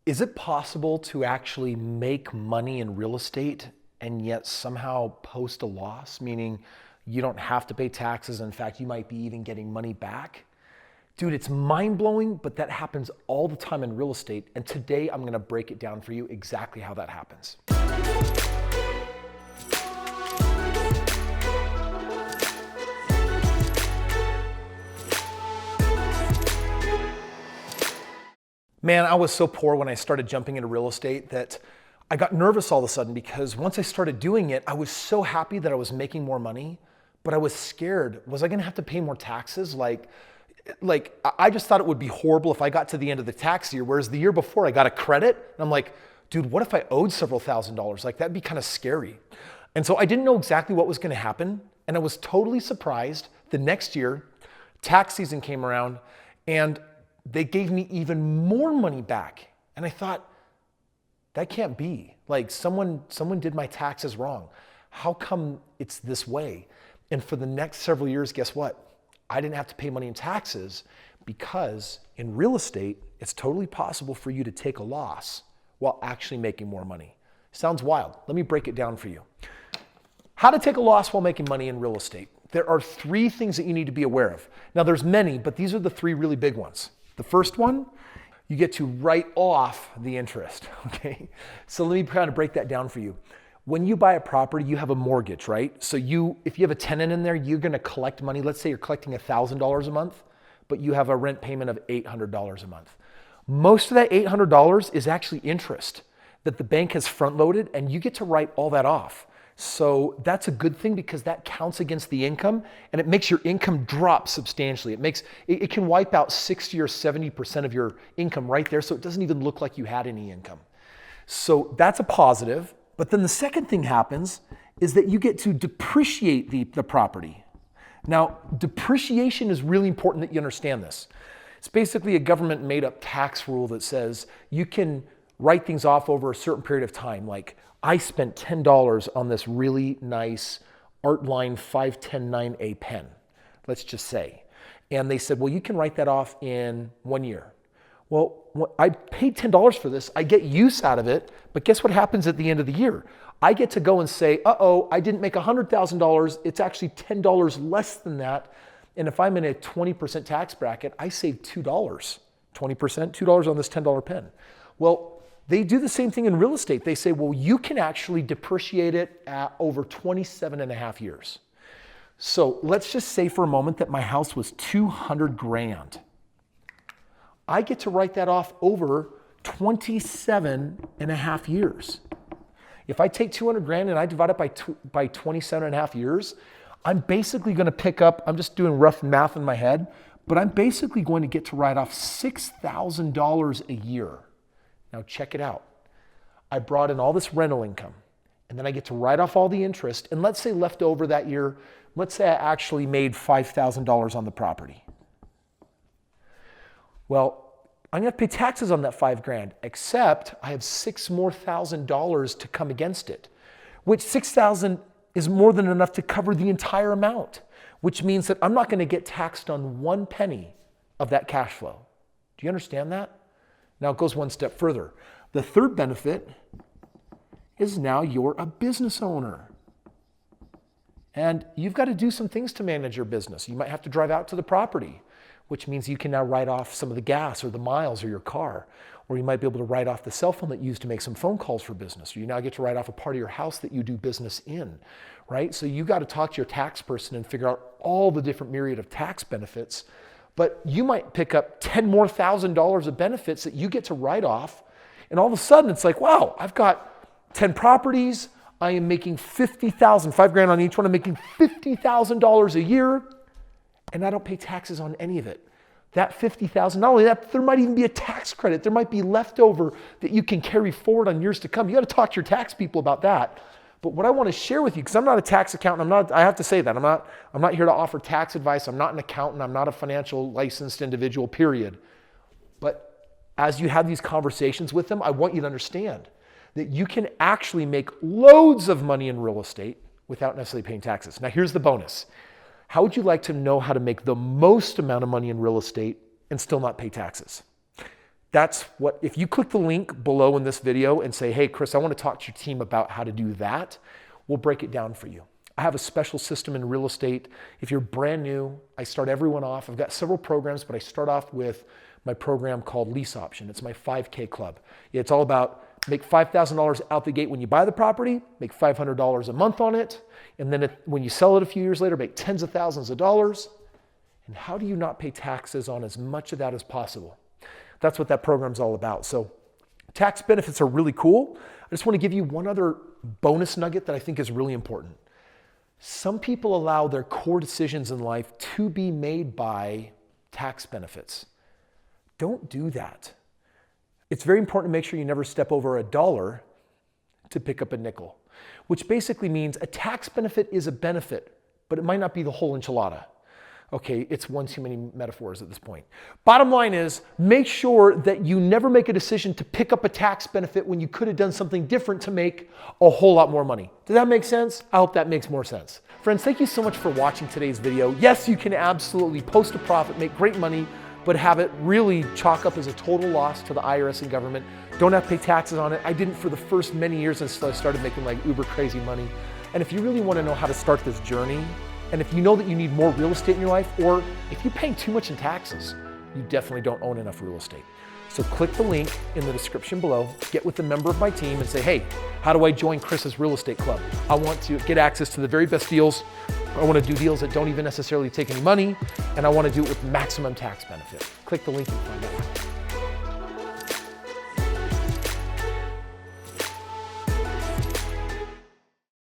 Is it possible to actually make money in real estate and yet somehow post a loss, meaning you don't have to pay taxes? In fact, you might be even getting money back. Dude, it's mind-blowing, but that happens all the time in real estate. And today I'm gonna break it down for you exactly how that happens. Man, I was so poor when I started jumping into real estate that I got nervous all of a sudden, because once I started doing it, I was so happy that I was making more money, but I was scared. Was I gonna have to pay more taxes? Like I just thought it would be horrible if I got to the end of the tax year, whereas the year before I got a credit, and I'm like, dude, what if I owed several $1,000s? Like, that'd be kind of scary. And so I didn't know exactly what was gonna happen, and I was totally surprised. The next year, tax season came around, and they gave me even more money back. And I thought, that can't be. Like, someone did my taxes wrong. How come it's this way? And for the next several years, guess what? I didn't have to pay money in taxes, because in real estate, it's totally possible for you to take a loss while actually making more money. Sounds wild. Let me break it down for you. How to take a loss while making money in real estate. There are 3 things that you need to be aware of. Now, there's many, but these are the 3 really big ones. The first one, you get to write off the interest, okay? So let me kind of break that down for you. When you buy a property, you have a mortgage, right? So if you have a tenant in there, you're gonna collect money. Let's say you're collecting $1,000 a month, but you have a rent payment of $800 a month. Most of that $800 is actually interest that the bank has front loaded, and you get to write all that off. So that's a good thing, because that counts against the income, and it makes your income drop substantially. It can wipe out 60 or 70% of your income right there, so it doesn't even look like you had any income. So that's a positive. But then the second thing happens is that you get to depreciate the property. Now, depreciation is really important that you understand this. It's basically a government made up tax rule that says you can write things off over a certain period of time. Like, I spent $10 on this really nice Artline 5109A pen, let's just say. And they said, well, you can write that off in 1 year. Well, I paid $10 for this. I get use out of it, but guess what happens at the end of the year? I get to go and say, uh-oh, I didn't make $100,000. It's actually $10 less than that. And if I'm in a 20% tax bracket, I save $2. 20%, $2 on this $10 pen. Well, they do the same thing in real estate. They say, well, you can actually depreciate it at over 27 and a half years. So let's just say for a moment that my house was 200 grand. I get to write that off over 27 and a half years. If I take 200 grand and I divide it by 27 and a half years, I'm basically going to pick up, I'm just doing rough math in my head, but I'm basically going to get to write off $6,000 a year. Now check it out. I brought in all this rental income, and then I get to write off all the interest. And let's say left over that year, let's say I actually made $5,000 on the property. Well, I'm gonna pay taxes on that $5,000, except I have $6,000 more to come against it, which $6,000 is more than enough to cover the entire amount, which means that I'm not gonna get taxed on 1 penny of that cash flow. Do you understand that? Now it goes one step further. The third benefit is now you're a business owner. And you've got to do some things to manage your business. You might have to drive out to the property, which means you can now write off some of the gas or the miles or your car. Or you might be able to write off the cell phone that you use to make some phone calls for business. Or you now get to write off a part of your house that you do business in, right? So you got to talk to your tax person and figure out all the different myriad of tax benefits. But you might pick up $10,000 more of benefits that you get to write off. And all of a sudden it's like, wow, I've got 10 properties. I am making $50,000, $5,000 on each one. I'm making $50,000 a year, and I don't pay taxes on any of it. That $50,000, not only that, there might even be a tax credit. There might be leftover that you can carry forward on years to come. You got to talk to your tax people about that. But what I want to share with you, because I'm not a tax accountant, I have to say that. I'm not here to offer tax advice. I'm not an accountant. I'm not a financial licensed individual, period. But as you have these conversations with them, I want you to understand that you can actually make loads of money in real estate without necessarily paying taxes. Now, here's the bonus. How would you like to know how to make the most amount of money in real estate and still not pay taxes? That's what, if you click the link below in this video and say, hey, Kris, I want to talk to your team about how to do that, we'll break it down for you. I have a special system in real estate. If you're brand new, I start everyone off. I've got several programs, but I start off with my program called Lease Option. It's my 5K club. It's all about make $5,000 out the gate when you buy the property, make $500 a month on it, and then when you sell it a few years later, make tens of thousands of dollars. And how do you not pay taxes on as much of that as possible? That's what that program's all about. So tax benefits are really cool. I just want to give you one other bonus nugget that I think is really important. Some people allow their core decisions in life to be made by tax benefits. Don't do that. It's very important to make sure you never step over $1 to pick up a nickel, which basically means a tax benefit is a benefit, but it might not be the whole enchilada. Okay, it's one too many metaphors at this point. Bottom line is, make sure that you never make a decision to pick up a tax benefit when you could have done something different to make a whole lot more money. Does that make sense? I hope that makes more sense. Friends, thank you so much for watching today's video. Yes, you can absolutely post a profit, make great money, but have it really chalk up as a total loss to the IRS and government. Don't have to pay taxes on it. I didn't for the first many years until I started making like uber crazy money. And if you really want to know how to start this journey, and if you know that you need more real estate in your life, or if you're paying too much in taxes, you definitely don't own enough real estate. So click the link in the description below, get with a member of my team and say, hey, how do I join Kris's Real Estate Club? I want to get access to the very best deals. I want to do deals that don't even necessarily take any money, and I want to do it with maximum tax benefit. Click the link and find out.